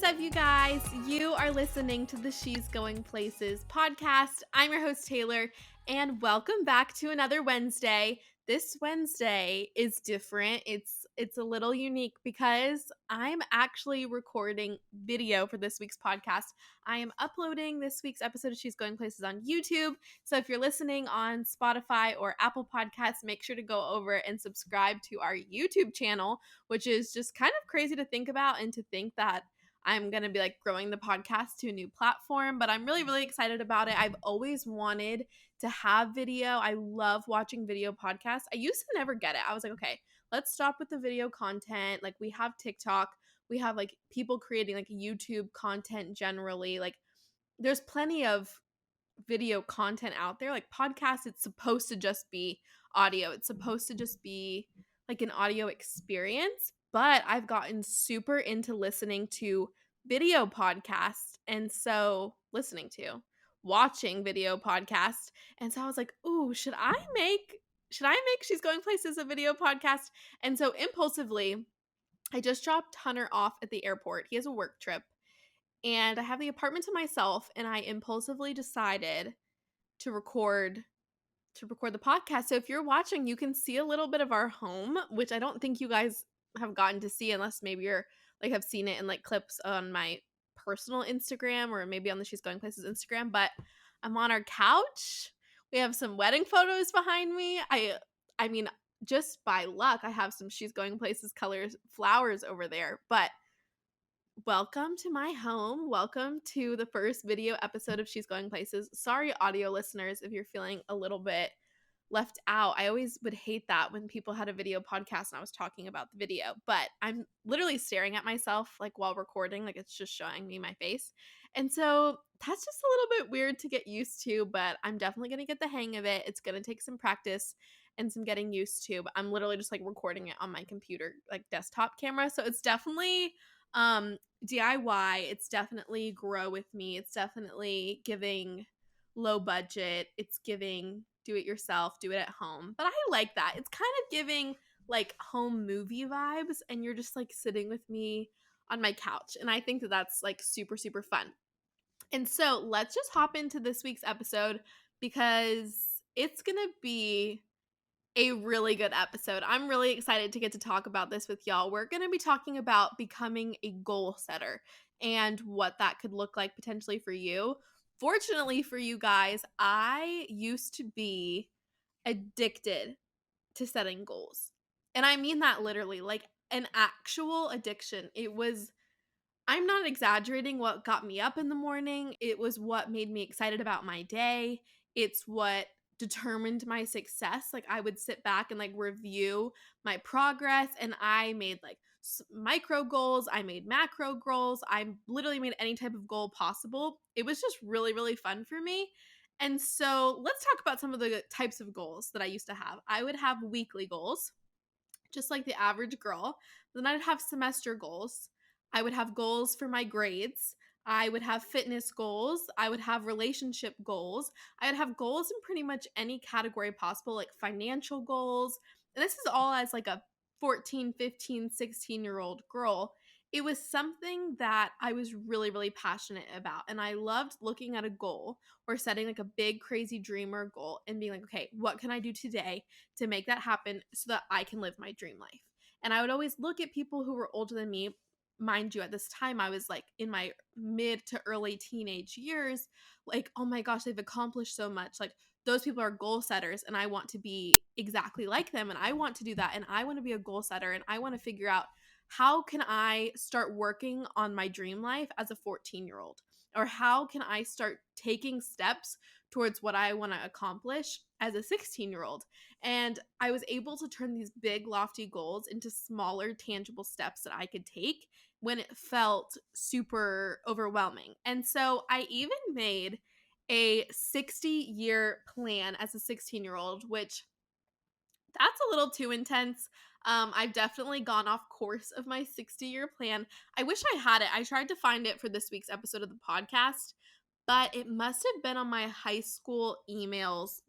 What's up, you guys? You are listening to the She's Going Places podcast. I'm your host, Taylor, and welcome back to another Wednesday. This Wednesday is different. It's a little unique because I'm actually recording video for this week's podcast. I am uploading this week's episode of She's Going Places on YouTube. So if you're listening on Spotify or Apple Podcasts, make sure to go over and subscribe to our YouTube channel, which is just kind of crazy to think about and to think that I'm going to be growing the podcast to a new platform, but I'm really, really excited about it. I've always wanted to have video. I love watching video podcasts. I used to never get it. I was like, okay, let's stop with the video content. We have TikTok, we have people creating YouTube content generally. There's plenty of video content out there. Podcasts, it's supposed to just be audio. It's supposed to just be an audio experience, but I've gotten super into listening to video podcasts, and so watching video podcasts. And so I was like, "Ooh, should I make She's Going Places a video podcast?" And so impulsively, I just dropped Hunter off at the airport. He has a work trip, and I have the apartment to myself, and I impulsively decided to record the podcast. So if you're watching, you can see a little bit of our home, which I don't think you guys have gotten to see unless maybe you're have seen it in clips on my personal Instagram or maybe on the She's Going Places Instagram. But I'm on our couch. We have some wedding photos behind me. I mean, just by luck, I have some She's Going Places colors flowers over there. But welcome to my home. Welcome to the first video episode of She's Going Places. Sorry, audio listeners, if you're feeling a little bit left out. I always would hate that when people had a video podcast and I was talking about the video, but I'm literally staring at myself while recording, it's just showing me my face. And so that's just a little bit weird to get used to, but I'm definitely going to get the hang of it. It's going to take some practice and some getting used to, but I'm literally just recording it on my computer, desktop camera. So it's definitely DIY. It's definitely grow with me. It's definitely giving low budget. It's giving do it yourself, do it at home. But I like that. It's kind of giving home movie vibes, and you're just sitting with me on my couch. And I think that that's super, super fun. And so let's just hop into this week's episode because it's going to be a really good episode. I'm really excited to get to talk about this with y'all. We're going to be talking about becoming a goal setter and what that could look like potentially for you. Fortunately for you guys, I used to be addicted to setting goals. And I mean that literally, an actual addiction. I'm not exaggerating, what got me up in the morning. It was what made me excited about my day. It's what determined my success. I would sit back and review my progress, and I made micro goals, I made macro goals, I literally made any type of goal possible. It was just really, really fun for me. And so let's talk about some of the types of goals that I used to have. I would have weekly goals, just like the average girl. Then I'd have semester goals. I would have goals for my grades. I would have fitness goals. I would have relationship goals. I would have goals in pretty much any category possible, like financial goals. And this is all as a 14, 15, 16-year-old girl. It was something that I was really, really passionate about. And I loved looking at a goal or setting a big, crazy dream or goal and being okay, what can I do today to make that happen so that I can live my dream life? And I would always look at people who were older than me. Mind you, at this time, I was in my mid to early teenage years, oh my gosh, they've accomplished so much. Those people are goal setters, and I want to be exactly like them, and I want to do that, and I want to be a goal setter, and I want to figure out how can I start working on my dream life as a 14-year-old, or how can I start taking steps towards what I want to accomplish as a 16-year-old. And I was able to turn these big, lofty goals into smaller, tangible steps that I could take when it felt super overwhelming. And so I even made a 60-year plan as a 16-year-old, which that's a little too intense. I've definitely gone off course of my 60-year plan. I wish I had it. I tried to find it for this week's episode of the podcast, but it must have been on my high school emails,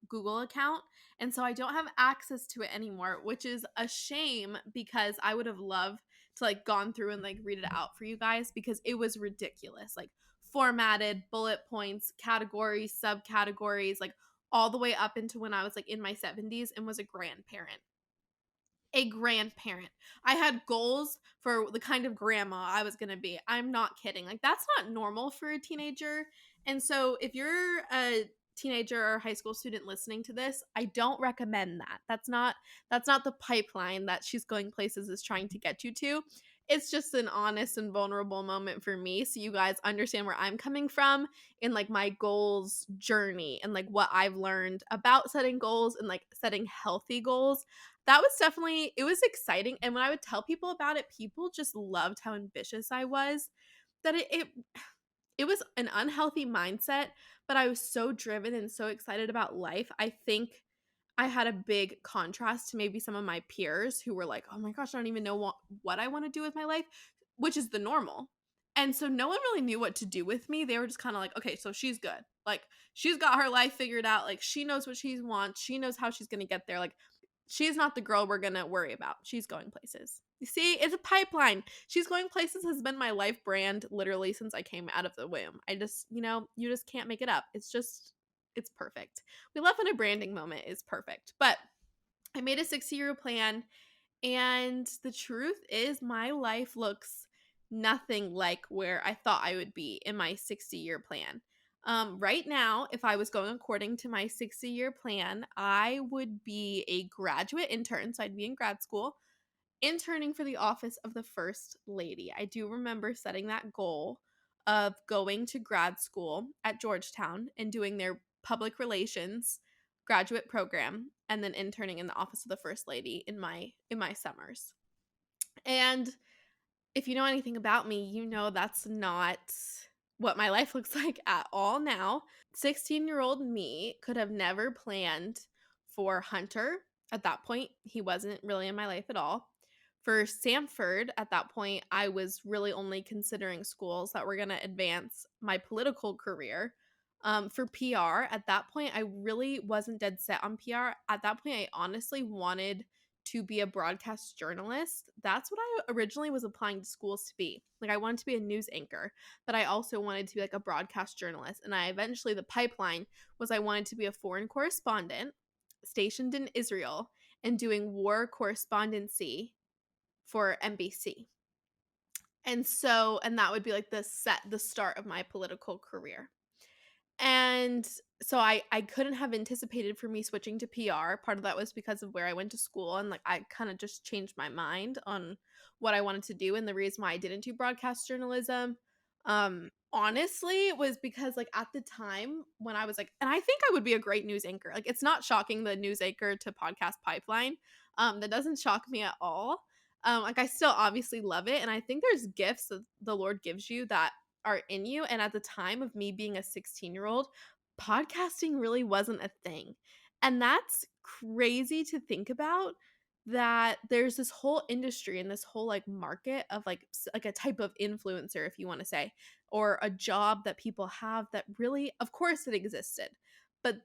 Google account. And so I don't have access to it anymore, which is a shame because I would have loved to like gone through and like read it out for you guys because it was ridiculous. Like formatted, bullet points, categories, subcategories, like all the way up into when I was like in my 70s and was a grandparent. A grandparent. I had goals for the kind of grandma I was going to be. I'm not kidding. Like that's not normal for a teenager. And so if you're a teenager or high school student listening to this, I don't recommend that. That's not the pipeline that She's Going Places is trying to get you to. It's just an honest and vulnerable moment for me so you guys understand where I'm coming from in like my goals journey and like what I've learned about setting goals and like setting healthy goals. That was definitely, it was exciting. And when I would tell people about it, people just loved how ambitious I was. That it was an unhealthy mindset, but I was so driven and so excited about life. I think I had a big contrast to maybe some of my peers who were like, "Oh my gosh, I don't even know what I want to do with my life," which is the normal. And so no one really knew what to do with me. They were just kind of like, "Okay, so she's good. Like she's got her life figured out. Like she knows what she wants. She knows how she's going to get there. Like she's not the girl we're going to worry about. She's going places." You see, it's a pipeline. She's Going Places has been my life brand literally since I came out of the womb. I just, you just can't make it up. It's perfect. We love when a branding moment is perfect. But I made a 60-year plan, and the truth is my life looks nothing like where I thought I would be in my 60-year plan. Right now, if I was going according to my 60-year plan, I would be a graduate intern, so I'd be in grad school, interning for the office of the First Lady. I do remember setting that goal of going to grad school at Georgetown and doing their public relations graduate program and then interning in the office of the First Lady in my summers. And if you know anything about me, you know that's not what my life looks like at all now. 16-year-old me could have never planned for Hunter. At that point, he wasn't really in my life at all. For Samford, at that point, I was really only considering schools that were going to advance my political career. For PR, at that point, I really wasn't dead set on PR. At that point, I honestly wanted to be a broadcast journalist. That's what I originally was applying to schools to be. Like I wanted to be a news anchor, but I also wanted to be like a broadcast journalist. And I eventually, the pipeline was I wanted to be a foreign correspondent stationed in Israel and doing war correspondency for NBC. And that would be like the start of my political career. And so I couldn't have anticipated for me switching to PR. Part of that was because of where I went to school, and like I kind of just changed my mind on what I wanted to do, and the reason why I didn't do broadcast journalism honestly was because like at the time when I was like, and I think I would be a great news anchor. Like it's not shocking, the news anchor to podcast pipeline. That doesn't shock me at all. Like I still obviously love it, and I think there's gifts that the Lord gives you that are in you. And at the time of me being a 16-year-old, podcasting really wasn't a thing. And that's crazy to think about, that there's this whole industry and this whole like market of like a type of influencer, if you want to say, or a job that people have that really, of course it existed, but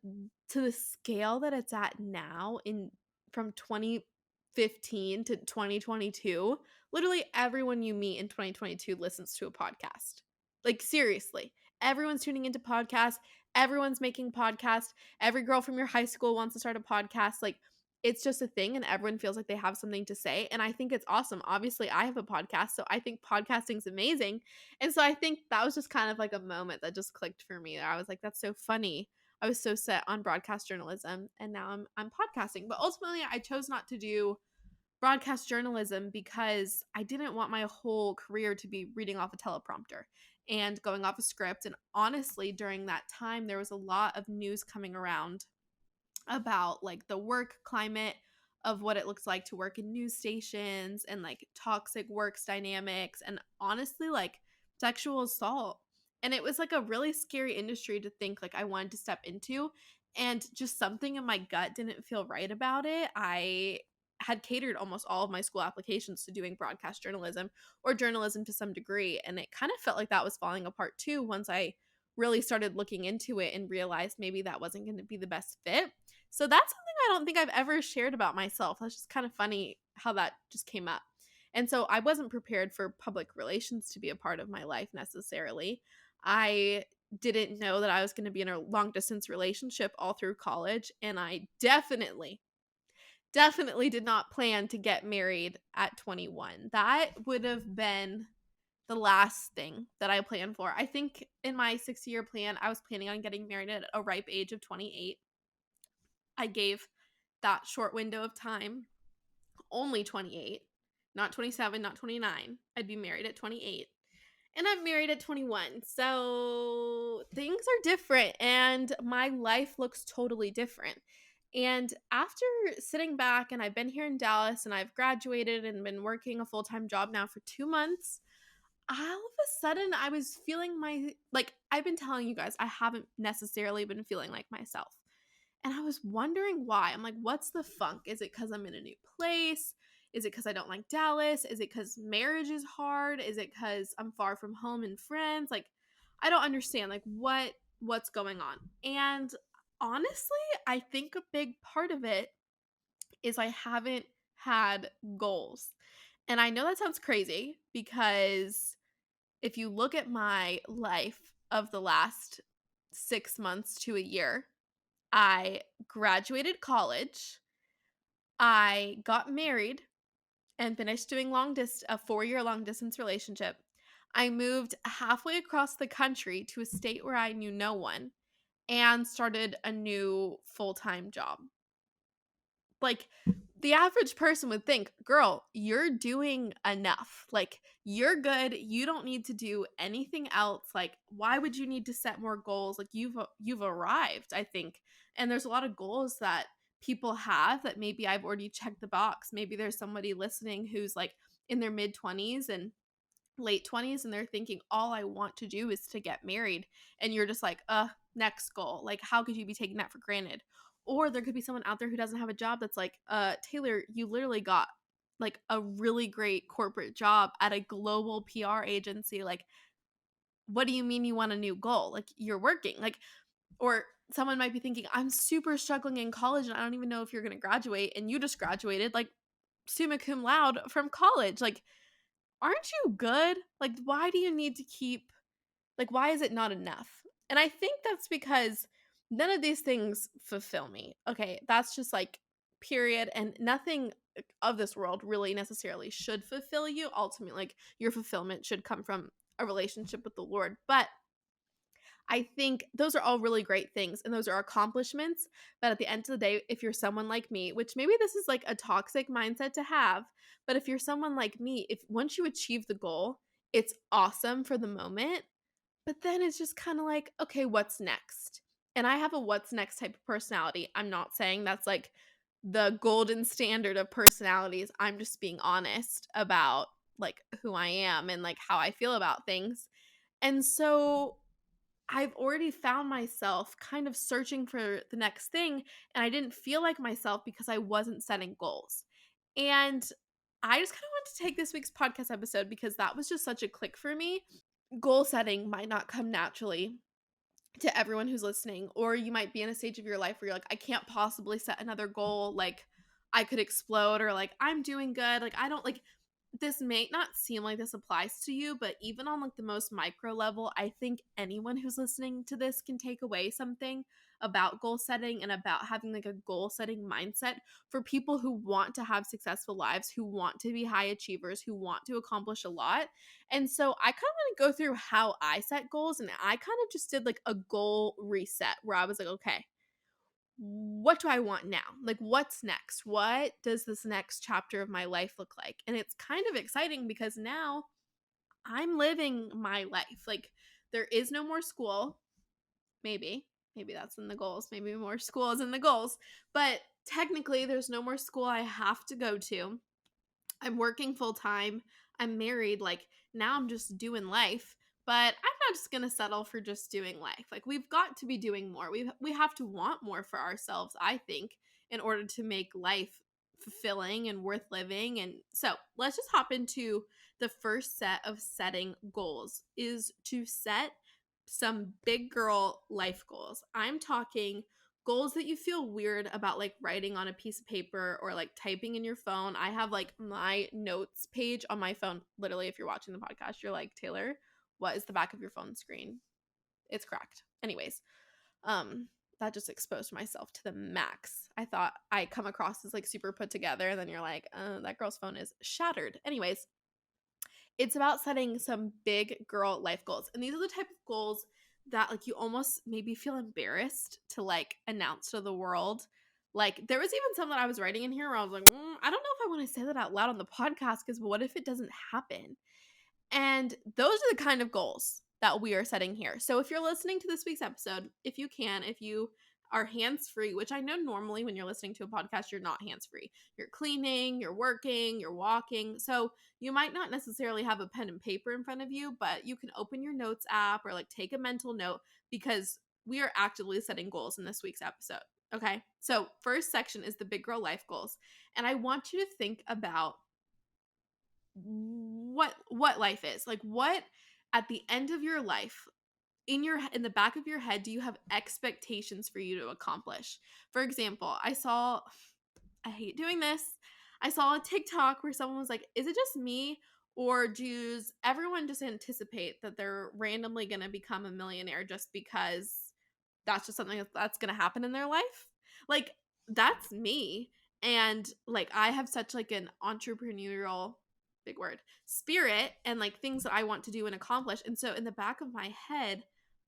to the scale that it's at now, in from 2015 to 2022, literally everyone you meet in 2022 listens to a podcast. Like seriously, everyone's tuning into podcasts. Everyone's making podcasts. Every girl from your high school wants to start a podcast. Like it's just a thing, and everyone feels like they have something to say. And I think it's awesome. Obviously, I have a podcast, so I think podcasting's amazing. And so I think that was just kind of like a moment that just clicked for me. I was like, that's so funny. I was so set on broadcast journalism, and now I'm podcasting. But ultimately, I chose not to do broadcast journalism because I didn't want my whole career to be reading off a teleprompter and going off a script. And honestly, during that time, there was a lot of news coming around about like the work climate of what it looks like to work in news stations and like toxic works dynamics and honestly like sexual assault. And it was like a really scary industry to think like I wanted to step into, and just something in my gut didn't feel right about it. I had catered almost all of my school applications to doing broadcast journalism or journalism to some degree, and it kind of felt like that was falling apart too once I really started looking into it and realized maybe that wasn't going to be the best fit. So that's something I don't think I've ever shared about myself. That's just kind of funny how that just came up. And so I wasn't prepared for public relations to be a part of my life necessarily. I didn't know that I was going to be in a long distance relationship all through college. And I definitely did not plan to get married at 21. That would have been the last thing that I planned for. I think in my 6-year plan, I was planning on getting married at a ripe age of 28. I gave that short window of time only 28, not 27, not 29. I'd be married at 28. And I'm married at 21. So things are different and my life looks totally different. And after sitting back, and I've been here in Dallas and I've graduated and been working a full-time job now for 2 months, all of a sudden I was feeling like I've been telling you guys, I haven't necessarily been feeling like myself. And I was wondering why. I'm like, what's the funk? Is it because I'm in a new place? Is it because I don't like Dallas? Is it because marriage is hard? Is it because I'm far from home and friends? Like, I don't understand. Like, what's going on? And honestly, I think a big part of it is I haven't had goals. And I know that sounds crazy because if you look at my life of the last 6 months to a year, I graduated college, I got married and finished doing a 4-year long distance relationship. I moved halfway across the country to a state where I knew no one and started a new full-time job. Like, the average person would think, girl, you're doing enough. Like, you're good. You don't need to do anything else. Like, why would you need to set more goals? Like, you've arrived, I think. And there's a lot of goals that people have that maybe I've already checked the box. Maybe there's somebody listening who's like in their mid 20s and late 20s and they're thinking all I want to do is to get married, and you're just like, next goal. Like, how could you be taking that for granted? Or there could be someone out there who doesn't have a job that's like, Taylor, you literally got like a really great corporate job at a global PR agency. Like, what do you mean you want a new goal? Like, you're working. Like, or someone might be thinking, I'm super struggling in college and I don't even know if you're going to graduate, and you just graduated like summa cum laude from college. Like, aren't you good? Like, why do you need to keep, like, why is it not enough? And I think that's because none of these things fulfill me. Okay, that's just like, period. And nothing of this world really necessarily should fulfill you. Ultimately, like, your fulfillment should come from a relationship with the Lord. But I think those are all really great things and those are accomplishments. But at the end of the day, if you're someone like me, which maybe this is like a toxic mindset to have, but if you're someone like me, if once you achieve the goal, it's awesome for the moment, but then it's just kind of like, okay, what's next? And I have a what's next type of personality. I'm not saying that's like the golden standard of personalities. I'm just being honest about like who I am and like how I feel about things. And so I've already found myself kind of searching for the next thing, and I didn't feel like myself because I wasn't setting goals. And I just kind of want to take this week's podcast episode because that was just such a click for me. Goal setting might not come naturally to everyone who's listening, or you might be in a stage of your life where you're like, I can't possibly set another goal. Like, I could explode, or like, I'm doing good. Like, I don't like, this may not seem like this applies to you, but even on like the most micro level, I think anyone who's listening to this can take away something about goal setting and about having like a goal setting mindset for people who want to have successful lives, who want to be high achievers, who want to accomplish a lot. And so I kind of want to go through how I set goals, and I kind of just did like a goal reset where I was like, okay, what do I want now? Like, what's next? What does this next chapter of my life look like? And it's kind of exciting because now I'm living my life. Like, there is no more school. Maybe that's in the goals. Maybe more school is in the goals. But technically, there's no more school I have to go to. I'm working full time. I'm married. Like, now I'm just doing life. But I'm not just going to settle for just doing life. Like, we've got to be doing more. We have to want more for ourselves, I think, in order to make life fulfilling and worth living. And so, let's just hop into the first set of setting goals is to set some big girl life goals. I'm talking goals that you feel weird about like writing on a piece of paper or like typing in your phone. I have like my notes page on my phone. Literally, if you're watching the podcast, you're like, Taylor, what is the back of your phone screen? It's cracked. Anyways, that just exposed myself to the max. I thought I come across as like super put together, and then you're like, that girl's phone is shattered. Anyways, it's about setting some big girl life goals. And these are the type of goals that like you almost maybe feel embarrassed to like announce to the world. Like there was even some that I was writing in here where I was like, I don't know if I want to say that out loud on the podcast because what if it doesn't happen? And those are the kind of goals that we are setting here. So if you're listening to this week's episode, if you are hands free, which I know normally when you're listening to a podcast, you're not hands free. You're cleaning, you're working, you're walking. So you might not necessarily have a pen and paper in front of you, but you can open your notes app or like take a mental note because we are actively setting goals in this week's episode. Okay. So first section is the big girl life goals. And I want you to think about what life is. Like what at the end of your life in the back of your head do you have expectations for you to accomplish? For example, I hate doing this. I saw a TikTok where someone was like, is it just me or does everyone just anticipate that they're randomly going to become a millionaire just because that's just something that's going to happen in their life? Like that's me. And like I have such like an entrepreneurial big word spirit and like things that I want to do and accomplish. And so in the back of my head,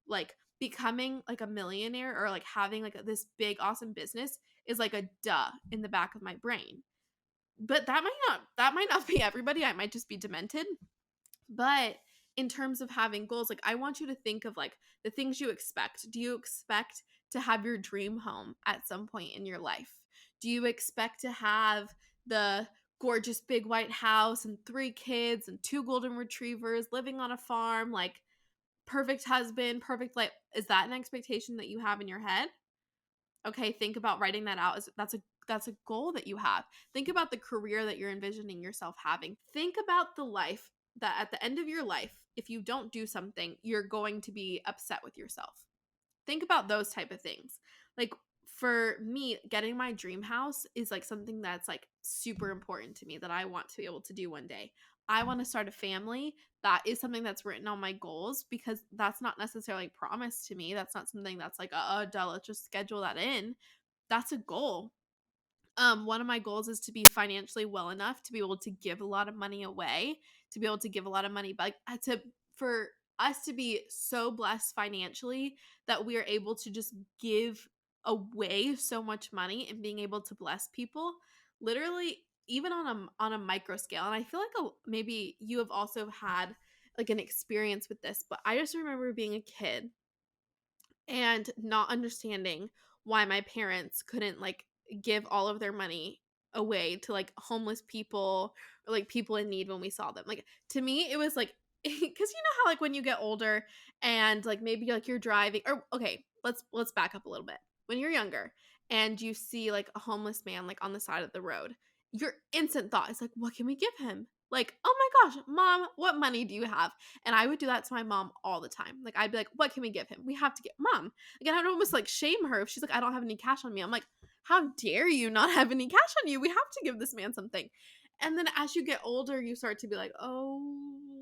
like becoming like a millionaire or like having like this big awesome business is like a duh in the back of my brain. But that might not be everybody. I might just be demented. But in terms of having goals, like I want you to think of like the things you expect. Do you expect to have your dream home at some point in your life? Do you expect to have the gorgeous big white house and 3 kids and 2 golden retrievers living on a farm, like perfect husband, perfect life? Is that an expectation that you have in your head? Okay, think about writing that out. That's a goal that you have. Think about the career that you're envisioning yourself having. Think about the life that at the end of your life, if you don't do something, you're going to be upset with yourself. Think about those type of things. Like for me, getting my dream house is like something that's like super important to me that I want to be able to do one day. I want to start a family. That is something that's written on my goals because that's not necessarily promised to me. That's not something that's like, duh, let's just schedule that in. That's a goal. One of my goals is to be financially well enough to be able to give a lot of money away, to be able to give a lot of money back, for us to be so blessed financially that we are able to just give away so much money and being able to bless people, literally even on a micro scale. And I feel like maybe you have also had like an experience with this, but I just remember being a kid and not understanding why my parents couldn't like give all of their money away to like homeless people or like people in need when we saw them. Like to me it was like because you know how like when you get older and like maybe like you're driving or okay, let's back up a little bit. When you're younger and you see like a homeless man like on the side of the road, your instant thought is like, what can we give him? Like, oh my gosh, mom, what money do you have? And I would do that to my mom all the time. Like, I'd be like, what can we give him? We have to get mom. Like, I'd almost like shame her if she's like, I don't have any cash on me. I'm like, how dare you not have any cash on you? We have to give this man something. And then as you get older, you start to be like, oh,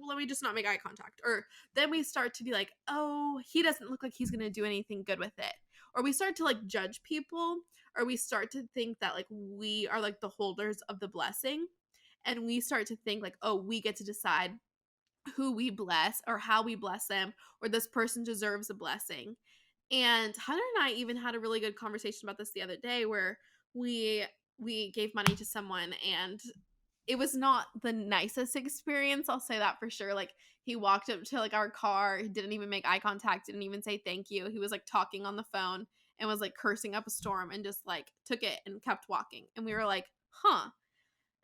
let me just not make eye contact. Or then we start to be like, oh, he doesn't look like he's going to do anything good with it. Or we start to like judge people, or we start to think that like we are like the holders of the blessing. And we start to think like, oh, we get to decide who we bless or how we bless them, or this person deserves a blessing. And Hunter and I even had a really good conversation about this the other day where we gave money to someone and it was not the nicest experience, I'll say that for sure. Like he walked up to like our car, he didn't even make eye contact, didn't even say thank you. He was like talking on the phone and was like cursing up a storm and just like took it and kept walking. And we were like, huh.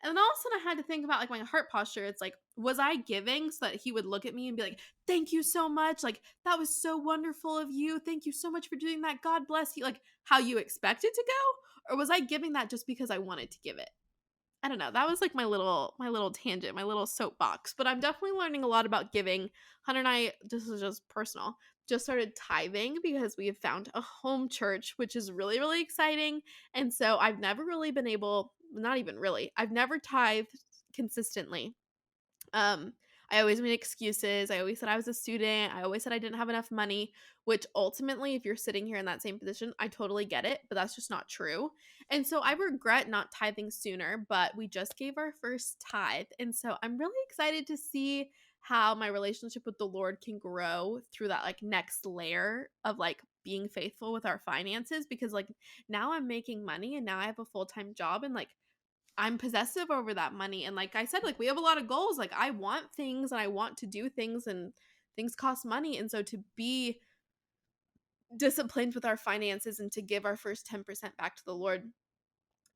And then all of a sudden I had to think about like my heart posture. It's like, was I giving so that he would look at me and be like, thank you so much. Like, that was so wonderful of you. Thank you so much for doing that. God bless you. Like how you expect it to go? Or was I giving that just because I wanted to give it? I don't know. That was like my little tangent, my little soapbox. But I'm definitely learning a lot about giving. Hunter and I, this is just personal, just started tithing because we have found a home church, which is really, really exciting. And so I've never really been able, not even really, I've never tithed consistently. um, I always made excuses. I always said I was a student. I always said I didn't have enough money, which ultimately, if you're sitting here in that same position, I totally get it, but that's just not true. And so I regret not tithing sooner, but we just gave our first tithe. And so I'm really excited to see how my relationship with the Lord can grow through that like next layer of like being faithful with our finances, because like now I'm making money and now I have a full-time job, and like I'm possessive over that money. And like I said, like we have a lot of goals. Like I want things and I want to do things, and things cost money. And so to be disciplined with our finances and to give our first 10% back to the Lord,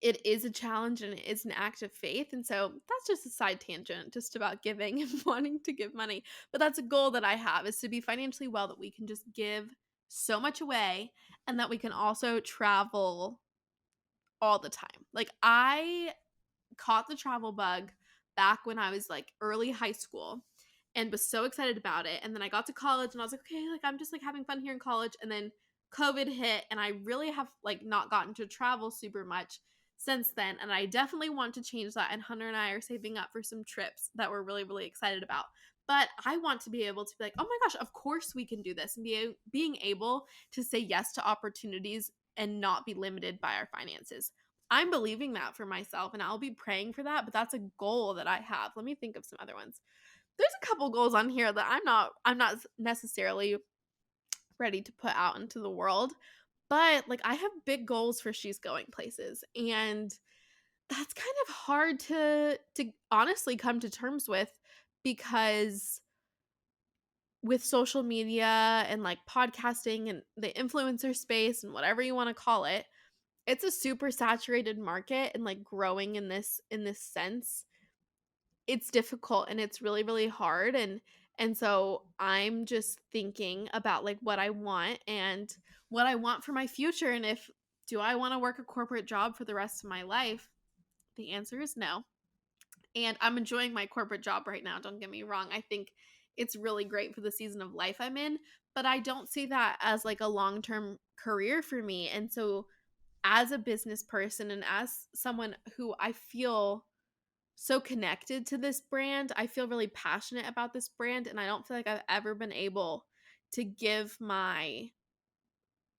it is a challenge and it is an act of faith. And so that's just a side tangent just about giving and wanting to give money. But that's a goal that I have, is to be financially well, that we can just give so much away and that we can also travel all the time. Like I caught the travel bug back when I was like early high school and was so excited about it. And then I got to college and I was like, okay, like I'm just like having fun here in college. And then COVID hit and I really have like not gotten to travel super much since then. And I definitely want to change that. And Hunter and I are saving up for some trips that we're really, really excited about. But I want to be able to be like, oh my gosh, of course we can do this, and being able to say yes to opportunities and not be limited by our finances. I'm believing that for myself and I'll be praying for that, but that's a goal that I have. Let me think of some other ones. There's a couple goals on here that I'm not necessarily ready to put out into the world, but like I have big goals for She's Going Places, and that's kind of hard to honestly come to terms with, because with social media and like podcasting and the influencer space and whatever you want to call it, it's a super saturated market, and like growing in this sense, it's difficult and it's really, really hard. And so I'm just thinking about like what I want and what I want for my future, and if do I want to work a corporate job for the rest of my life? The answer is no. And I'm enjoying my corporate job right now, don't get me wrong. I think it's really great for the season of life I'm in, but I don't see that as like a long-term career for me. And so as a business person and as someone who I feel so connected to this brand, I feel really passionate about this brand, and I don't feel like I've ever been able to give my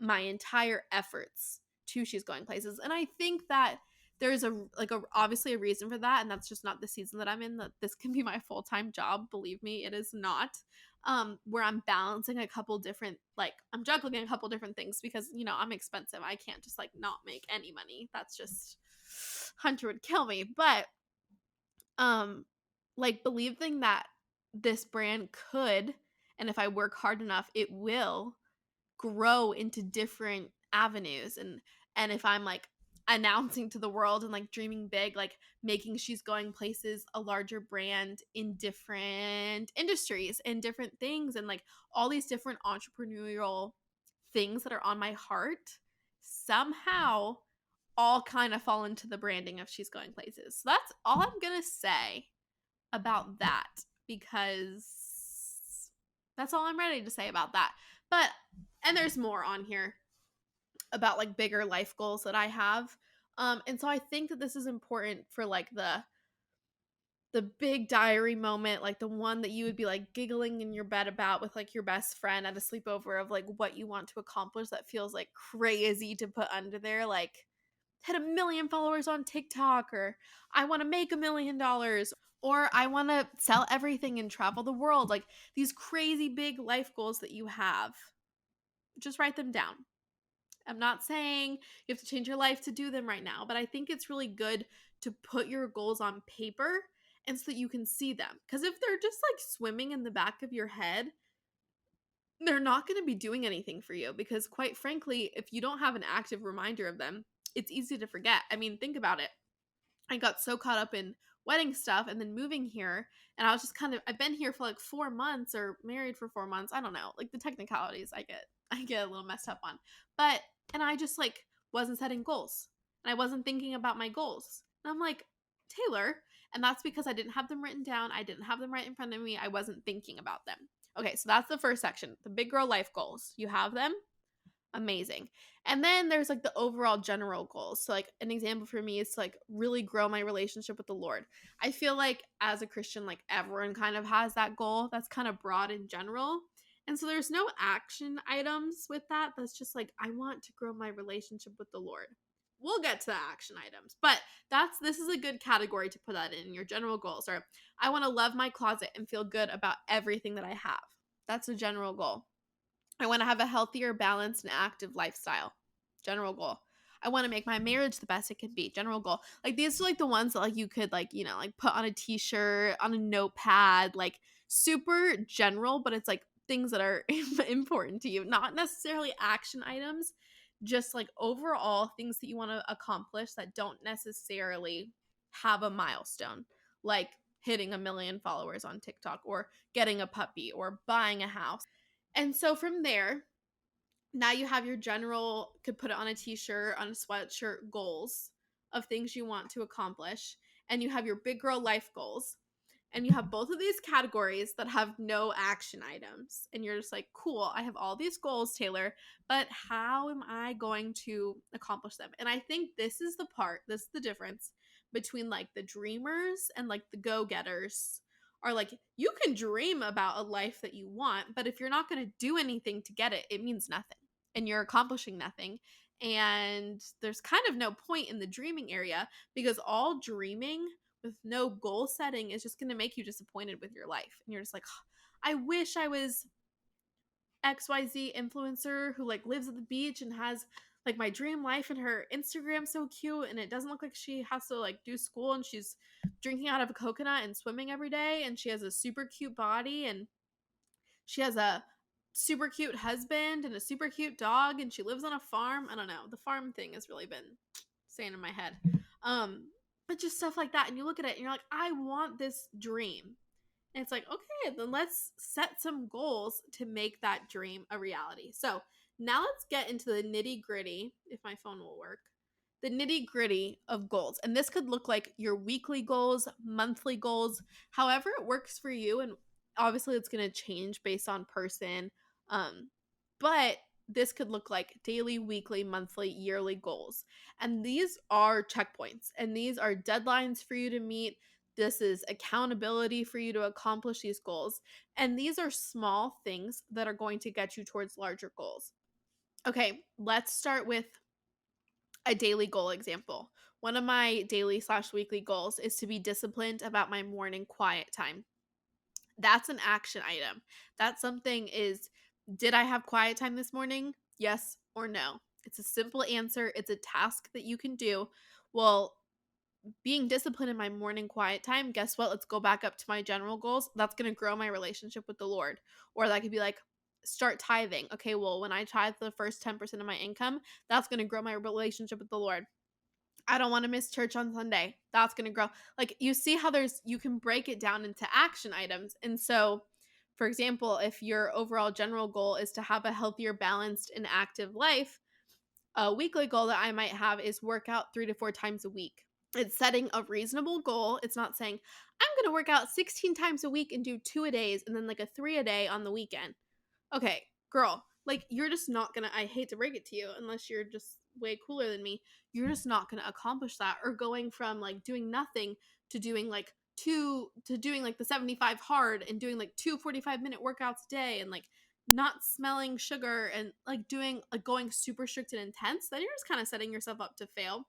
entire efforts to She's Going Places. And I think that there's a obviously a reason for that, and that's just not the season that I'm in, that this can be my full-time job. Believe me, it is not. Where I'm balancing a couple different, like I'm juggling a couple different things, because I'm expensive. I can't just like not make any money. That's just, Hunter would kill me. But like believing that this brand could, and if I work hard enough, it will grow into different avenues. And if I'm like announcing to the world and like dreaming big, like making She's Going Places a larger brand in different industries and different things, and like all these different entrepreneurial things that are on my heart, somehow all kind of fall into the branding of She's Going Places. So that's all I'm gonna say about that, because that's all I'm ready to say about that. But and there's more on here about like bigger life goals that I have. And so I think that this is important for like the big diary moment, like the one that you would be like giggling in your bed about with like your best friend at a sleepover, of like what you want to accomplish that feels like crazy to put under there, like hit 1 million followers on TikTok, or I want to make $1 million, or I want to sell everything and travel the world. Like these crazy big life goals that you have, just write them down. I'm not saying you have to change your life to do them right now, but I think it's really good to put your goals on paper, and so that you can see them. Because if they're just like swimming in the back of your head, they're not going to be doing anything for you, because quite frankly, if you don't have an active reminder of them, it's easy to forget. I mean, think about it. I got so caught up in wedding stuff and then moving here, and I was just I've been here for like 4 months, or married for 4 months. I don't know. Like the technicalities I get a little messed up on. But and I just like wasn't setting goals. And I wasn't thinking about my goals. And I'm like, Taylor, and that's because I didn't have them written down. I didn't have them right in front of me. I wasn't thinking about them. Okay, so that's the first section, the big girl life goals. You have them? Amazing. And then there's like the overall general goals. So like an example for me is to like really grow my relationship with the Lord. I feel like as a Christian, like everyone kind of has that goal that's kind of broad in general. And so there's no action items with that. That's just like I want to grow my relationship with the Lord. We'll get to the action items, but this is a good category to put that in your general goals. Or I want to love my closet and feel good about everything that I have. That's a general goal. I want to have a healthier, balanced, and active lifestyle. General goal. I want to make my marriage the best it can be. General goal. Like these are like the ones that like you could like, like put on a t-shirt, on a notepad, like super general, but it's like things that are important to you, not necessarily action items, just like overall things that you want to accomplish that don't necessarily have a milestone. Like hitting 1 million followers on TikTok or getting a puppy or buying a house. And so from there, now you have your general, could put it on a t-shirt, on a sweatshirt goals of things you want to accomplish. And you have your big girl life goals. And you have both of these categories that have no action items. And you're just like, cool, I have all these goals, Taylor, but how am I going to accomplish them? And I think this is the difference between like the dreamers and like the go-getters are like, you can dream about a life that you want, but if you're not going to do anything to get it, it means nothing and you're accomplishing nothing. And there's kind of no point in the dreaming area because all dreaming with no goal setting is just going to make you disappointed with your life. And you're just like, I wish I was XYZ influencer who like lives at the beach and has like my dream life and her Instagram's so cute and it doesn't look like she has to like do school and she's drinking out of a coconut and swimming every day and she has a super cute body and she has a super cute husband and a super cute dog and she lives on a farm. I don't know. The farm thing has really been staying in my head. But just stuff like that. And you look at it and you're like, I want this dream. And it's like, okay, then let's set some goals to make that dream a reality. So now let's get into the nitty gritty, if my phone will work, the nitty gritty of goals. And this could look like your weekly goals, monthly goals, however it works for you. And obviously it's going to change based on person. But this could look like daily, weekly, monthly, yearly goals. And these are checkpoints and these are deadlines for you to meet. This is accountability for you to accomplish these goals. And these are small things that are going to get you towards larger goals. Okay, let's start with a daily goal example. One of my daily/weekly goals is to be disciplined about my morning quiet time. That's an action item. That something is, did I have quiet time this morning? Yes or no? It's a simple answer. It's a task that you can do. Well, being disciplined in my morning quiet time, guess what? Let's go back up to my general goals. That's going to grow my relationship with the Lord. Or that could be like, start tithing. Okay, well, when I tithe the first 10% of my income, that's going to grow my relationship with the Lord. I don't want to miss church on Sunday. That's going to grow. Like, you see how you can break it down into action items. And so, for example, if your overall general goal is to have a healthier, balanced, and active life, a weekly goal that I might have is work out 3 to 4 times a week. It's setting a reasonable goal. It's not saying, I'm going to work out 16 times a week and do 2 a days and then like a 3 a day on the weekend. Okay, girl, like you're just not going to, I hate to break it to you, unless you're just way cooler than me, you're just not going to accomplish that. Or going from like doing nothing to doing like doing like the 75 hard and doing like 2 45-minute workouts a day and like not smelling sugar and like doing like going super strict and intense, then you're just kind of setting yourself up to fail.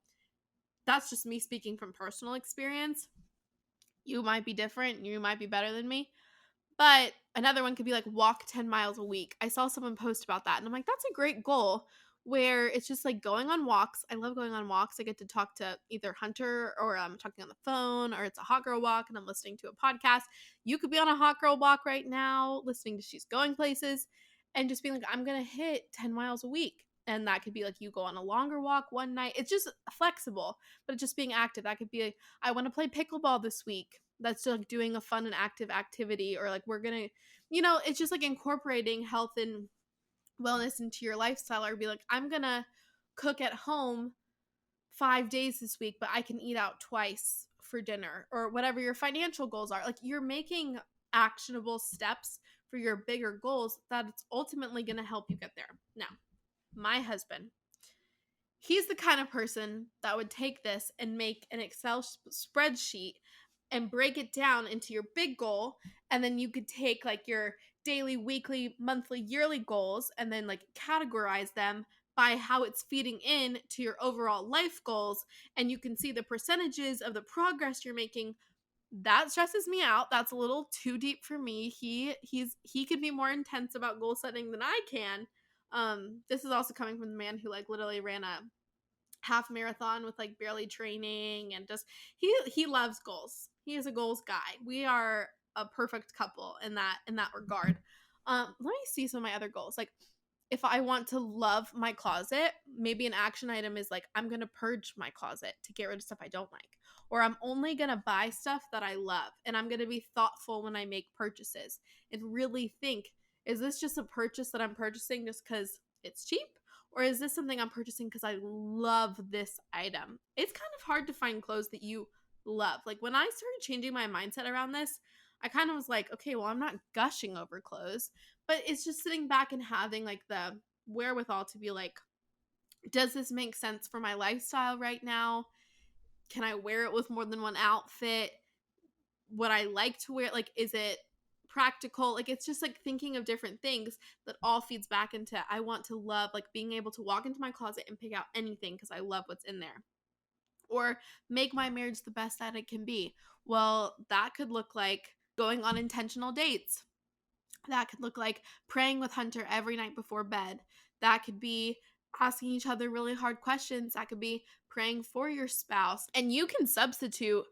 That's just me speaking from personal experience. You might be different. You might be better than me. But another one could be like walk 10 miles a week. I saw someone post about that and I'm like, that's a great goal where it's just like going on walks. I love going on walks. I get to talk to either Hunter or I'm talking on the phone or it's a hot girl walk and I'm listening to a podcast. You could be on a hot girl walk right now listening to She's Going Places and just being like, I'm going to hit 10 miles a week. And that could be like you go on a longer walk one night. It's just flexible, but it's just being active. That could be like, I want to play pickleball this week. That's like doing a fun and active activity. Or like we're going to, it's just like incorporating health and wellness into your lifestyle. Or be like, I'm going to cook at home 5 days this week, but I can eat out twice for dinner. Or whatever your financial goals are. Like you're making actionable steps for your bigger goals that's ultimately going to help you get there. Now, my husband, he's the kind of person that would take this and make an Excel spreadsheet and break it down into your big goal. And then you could take like your daily, weekly, monthly, yearly goals and then like categorize them by how it's feeding in to your overall life goals. And you can see the percentages of the progress you're making. That stresses me out. That's a little too deep for me. He could be more intense about goal setting than I can. This is also coming from the man who like literally ran a half marathon with like barely training, and just he loves goals. He is a goals guy. We are a perfect couple in that regard. Let me see some of my other goals. Like if I want to love my closet, maybe an action item is like I'm going to purge my closet to get rid of stuff I don't like. Or I'm only going to buy stuff that I love, and I'm going to be thoughtful when I make purchases and really think, is this just a purchase that I'm purchasing just cuz it's cheap? Or is this something I'm purchasing because I love this item? It's kind of hard to find clothes that you love. Like when I started changing my mindset around this, I kind of was like, okay, well, I'm not gushing over clothes, but it's just sitting back and having like the wherewithal to be like, does this make sense for my lifestyle right now? Can I wear it with more than one outfit? Would I like to wear it? Like, is it practical? Like, it's just like thinking of different things that all feeds back into I want to love, like being able to walk into my closet and pick out anything because I love what's in there. Or make my marriage the best that it can be. Well, that could look like going on intentional dates. That could look like praying with Hunter every night before bed. That could be asking each other really hard questions. That could be praying for your spouse. And you can substitute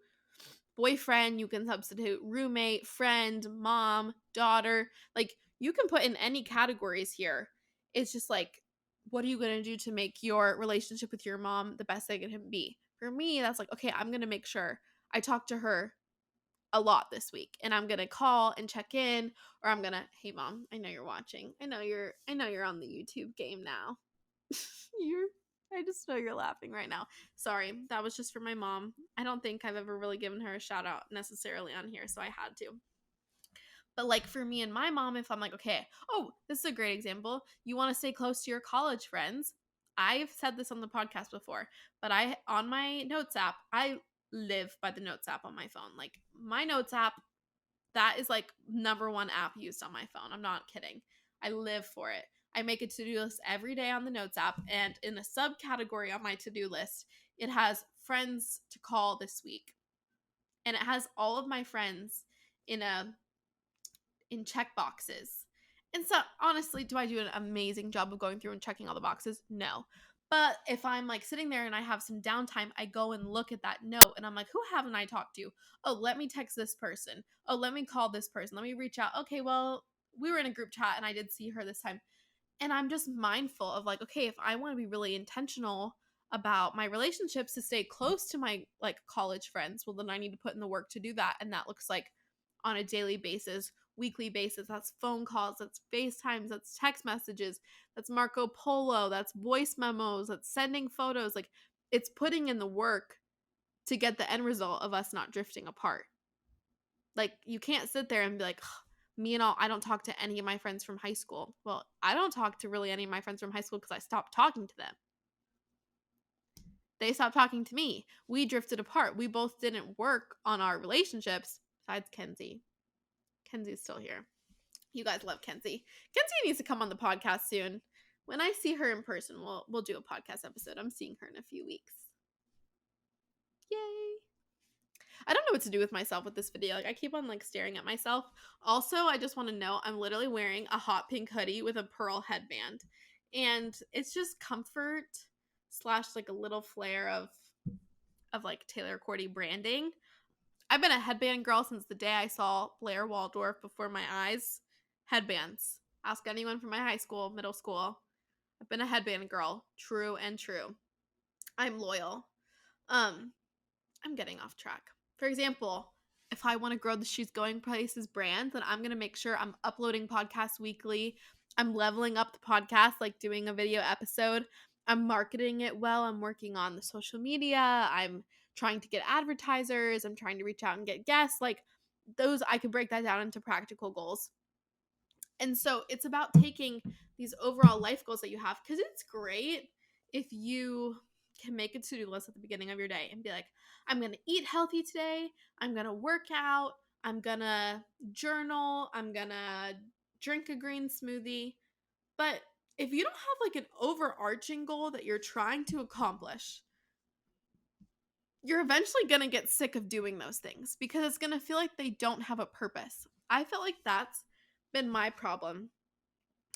boyfriend, you can substitute roommate, friend, mom, daughter. Like you can put in any categories here. It's just like, what are you going to do to make your relationship with your mom the best that it can be? For me, that's like, okay, I'm going to make sure I talk to her a lot this week, and I'm going to call and check in, or I'm going to, hey mom, I know you're watching. I know you're on the YouTube game now. you're I just know you're laughing right now. Sorry, that was just for my mom. I don't think I've ever really given her a shout out necessarily on here, so I had to. But like for me and my mom, if I'm like, okay, oh, this is a great example. You want to stay close to your college friends. I've said this on the podcast before, but on my notes app, I live by the notes app on my phone. Like my notes app, that is like number one app used on my phone. I'm not kidding. I live for it. I make a to-do list every day on the notes app, and in a subcategory on my to-do list, it has friends to call this week. And it has all of my friends in check boxes. And so honestly, do I do an amazing job of going through and checking all the boxes? No. But if I'm like sitting there and I have some downtime, I go and look at that note and I'm like, who haven't I talked to? Oh, let me text this person. Oh, let me call this person. Let me reach out. Okay, well, we were in a group chat and I did see her this time. And I'm just mindful of like, okay, if I want to be really intentional about my relationships to stay close to my like college friends, well, then I need to put in the work to do that. And that looks like on a daily basis, weekly basis. That's phone calls, that's FaceTimes, that's text messages, that's Marco Polo, that's voice memos, that's sending photos. Like it's putting in the work to get the end result of us not drifting apart. Like you can't sit there and be like, me and all, I don't talk to any of my friends from high school. Well, I don't talk to really any of my friends from high school because I stopped talking to them. They stopped talking to me. We drifted apart. We both didn't work on our relationships, besides Kenzie. Kenzie's still here. You guys love Kenzie. Kenzie needs to come on the podcast soon. When I see her in person, we'll do a podcast episode. I'm seeing her in a few weeks. Yay. I don't know what to do with myself with this video. Like I keep on like staring at myself. Also, I just want to know I'm literally wearing a hot pink hoodie with a pearl headband. And it's just comfort / like a little flare of like Taylor Cordy branding. I've been a headband girl since the day I saw Blair Waldorf before my eyes. Headbands. Ask anyone from my high school, middle school. I've been a headband girl. True and true. I'm loyal. I'm getting off track. For example, if I want to grow the She's Going Places brand, then I'm going to make sure I'm uploading podcasts weekly. I'm leveling up the podcast, like doing a video episode. I'm marketing it well. I'm working on the social media. I'm trying to get advertisers. I'm trying to reach out and get guests. Like those, I could break that down into practical goals. And so it's about taking these overall life goals that you have, because it's great if you can make a to-do list at the beginning of your day and be like, I'm going to eat healthy today, I'm going to work out, I'm going to journal, I'm going to drink a green smoothie. But if you don't have like an overarching goal that you're trying to accomplish, you're eventually going to get sick of doing those things because it's going to feel like they don't have a purpose. I felt like that's been my problem,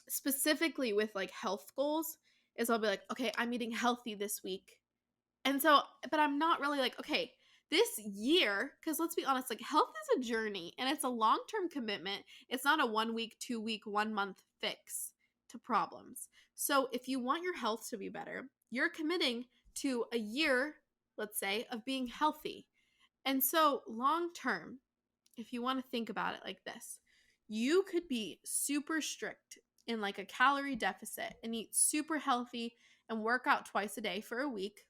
specifically with like health goals, is I'll be like, okay, I'm eating healthy this week. And so, but I'm not really like, okay, this year, because let's be honest, like health is a journey and it's a long term commitment. It's not a 1 week, 2 week, 1 month fix to problems. So if you want your health to be better, you're committing to a year, let's say, of being healthy. And so, long term, if you want to think about it like this, you could be super strict in like a calorie deficit and eat super healthy and work out twice a day for a week.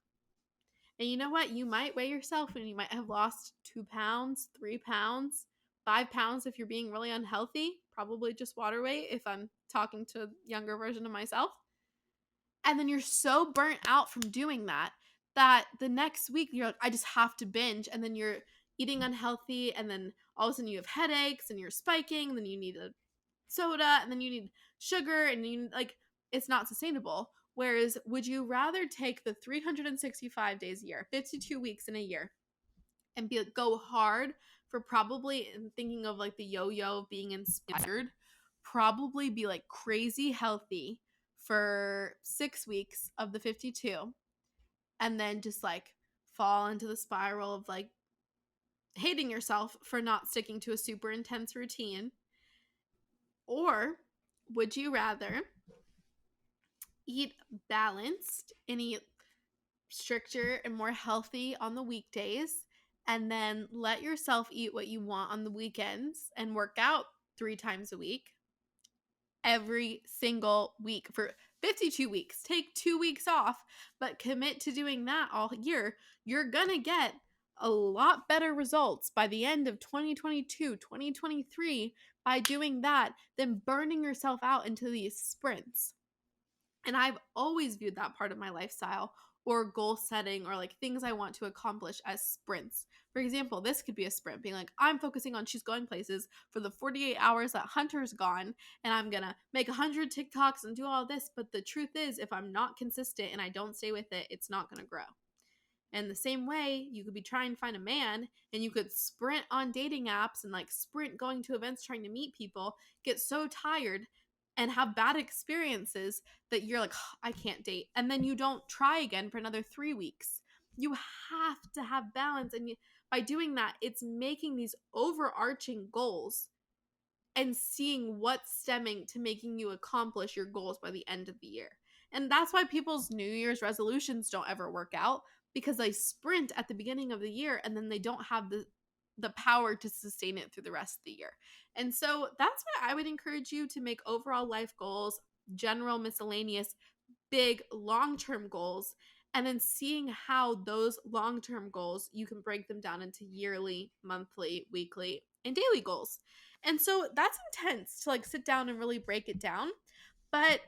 And you know what? You might weigh yourself and you might have lost 2 pounds, 3 pounds, 5 pounds if you're being really unhealthy. Probably just water weight if I'm talking to a younger version of myself. And then you're so burnt out from doing that that the next week you're like, I just have to binge. And then you're eating unhealthy. And then all of a sudden you have headaches and you're spiking. And then you need a soda and then you need sugar. And you like, it's not sustainable. Whereas, would you rather take the 365 days a year, 52 weeks in a year, and be like, go hard for probably, and thinking of like the yo-yo of being inspired, probably be like crazy healthy for 6 weeks of the 52, and then just like fall into the spiral of like hating yourself for not sticking to a super intense routine? Or would you rather eat balanced and eat stricter and more healthy on the weekdays, and then let yourself eat what you want on the weekends and work out 3 times a week every single week for 52 weeks? Take 2 weeks off, but commit to doing that all year. You're gonna get a lot better results by the end of 2022, 2023 by doing that than burning yourself out into these sprints. And I've always viewed that part of my lifestyle or goal setting or like things I want to accomplish as sprints. For example, this could be a sprint, being like, I'm focusing on She's Going Places for the 48 hours that Hunter's gone, and I'm gonna make 100 TikToks and do all this. But the truth is, if I'm not consistent and I don't stay with it, it's not gonna grow. And the same way, you could be trying to find a man and you could sprint on dating apps and like sprint going to events trying to meet people, get so tired and have bad experiences that you're like, I can't date. And then you don't try again for another 3 weeks. You have to have balance. And by doing that, it's making these overarching goals and seeing what's stemming to making you accomplish your goals by the end of the year. And that's why people's New Year's resolutions don't ever work out, because they sprint at the beginning of the year and then they don't have the power to sustain it through the rest of the year. And so that's why I would encourage you to make overall life goals, general, miscellaneous, big, long-term goals, and then seeing how those long-term goals, you can break them down into yearly, monthly, weekly, and daily goals. And so that's intense to like sit down and really break it down. But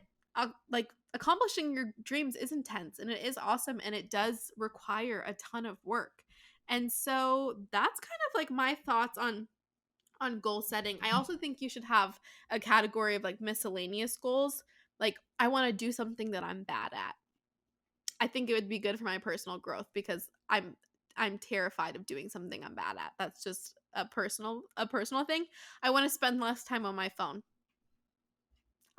like accomplishing your dreams is intense and it is awesome and it does require a ton of work. And so that's kind of like my thoughts on goal setting. I also think you should have a category of like miscellaneous goals. Like, I want to do something that I'm bad at. I think it would be good for my personal growth because I'm terrified of doing something I'm bad at. That's just a personal thing. I want to spend less time on my phone.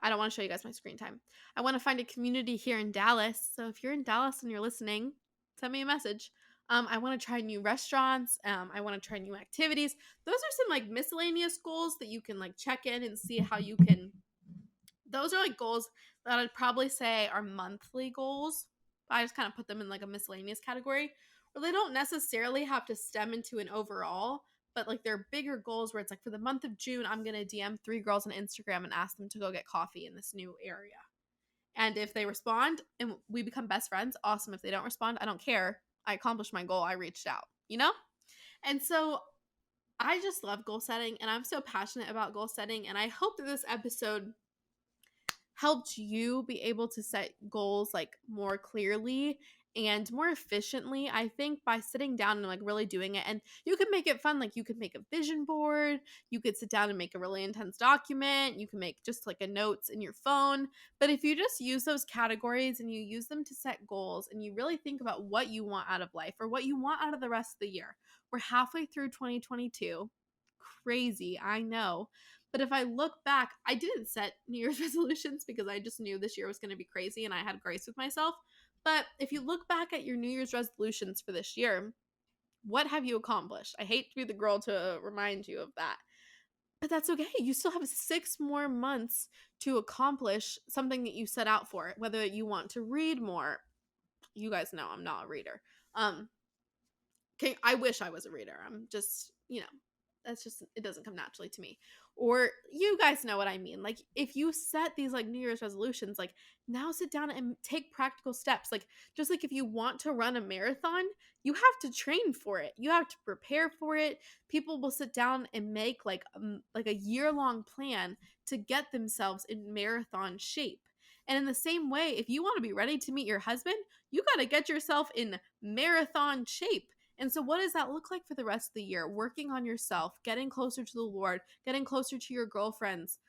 I don't want to show you guys my screen time. I want to find a community here in Dallas. So if you're in Dallas and you're listening, send me a message. I want to try new restaurants. I want to try new activities. Those are some like miscellaneous goals that you can like check in and see how you can. Those are like goals that I'd probably say are monthly goals. I just kind of put them in like a miscellaneous category where they don't necessarily have to stem into an overall, but like they're bigger goals where it's like, for the month of June, I'm going to DM 3 girls on Instagram and ask them to go get coffee in this new area. And if they respond and we become best friends, awesome. If they don't respond, I don't care. I accomplished my goal. I reached out, you know? And so I just love goal setting, and I'm so passionate about goal setting, and I hope that this episode helped you be able to set goals like more clearly and more efficiently. I think by sitting down and like really doing it, and you could make it fun. Like you could make a vision board, you could sit down and make a really intense document, you can make just like a notes in your phone. But if you just use those categories and you use them to set goals and you really think about what you want out of life or what you want out of the rest of the year, we're halfway through 2022. Crazy, I know. But if I look back, I didn't set New Year's resolutions because I just knew this year was going to be crazy and I had grace with myself. But if you look back at your New Year's resolutions for this year, what have you accomplished? I hate to be the girl to remind you of that, but that's okay. You still have 6 more months to accomplish something that you set out for, whether you want to read more. You guys know I'm not a reader. Okay, I wish I was a reader. I'm just, that's just, it doesn't come naturally to me. Or you guys know what I mean. Like if you set these like New Year's resolutions, like now sit down and take practical steps. Like just like if you want to run a marathon, you have to train for it. You have to prepare for it. People will sit down and make like a year-long plan to get themselves in marathon shape. And in the same way, if you want to be ready to meet your husband, you got to get yourself in marathon shape. And so, what does that look like for the rest of the year? Working on yourself, getting closer to the Lord, getting closer to your girlfriends,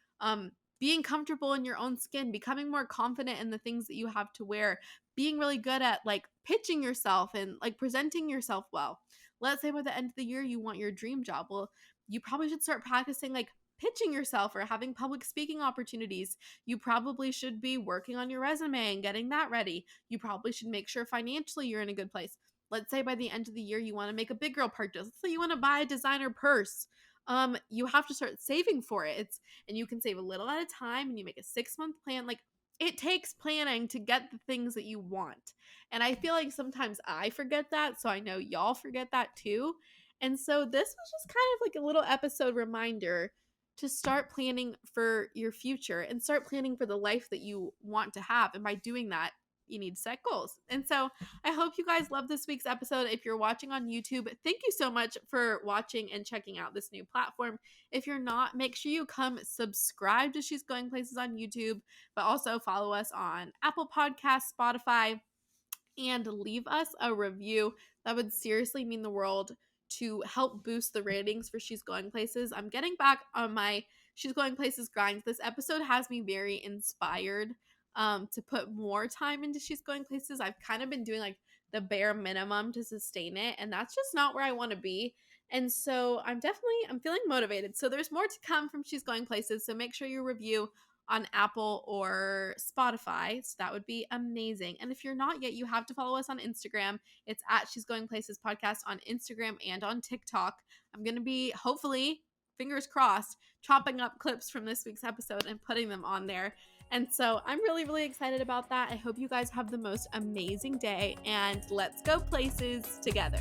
being comfortable in your own skin, becoming more confident in the things that you have to wear, being really good at like pitching yourself and like presenting yourself well. Let's say by the end of the year, you want your dream job. Well, you probably should start practicing like pitching yourself or having public speaking opportunities. You probably should be working on your resume and getting that ready. You probably should make sure financially you're in a good place. Let's say by the end of the year, you want to make a big girl purchase. Let's say you want to buy a designer purse. You have to start saving for it. And you can save a little at a time and you make a 6-month plan. Like it takes planning to get the things that you want. And I feel like sometimes I forget that. So I know y'all forget that too. And so this was just kind of like a little episode reminder to start planning for your future and start planning for the life that you want to have. And by doing that, you need to set goals. And so I hope you guys love this week's episode. If you're watching on YouTube, thank you so much for watching and checking out this new platform. If you're not, make sure you come subscribe to She's Going Places on YouTube, but also follow us on Apple Podcasts, Spotify, and leave us a review. That would seriously mean the world to help boost the ratings for She's Going Places. I'm getting back on my She's Going Places grind. This episode has me very inspired to put more time into She's Going Places. I've kind of been doing like the bare minimum to sustain it, and that's just not where I want to be. And so I'm feeling motivated. So there's more to come from She's Going Places. So make sure you review on Apple or Spotify. So that would be amazing. And if you're not yet, you have to follow us on Instagram. It's at She's Going Places Podcast on Instagram and on TikTok. I'm going to be, hopefully, fingers crossed, chopping up clips from this week's episode and putting them on there. And so I'm really, really excited about that. I hope you guys have the most amazing day, and let's go places together.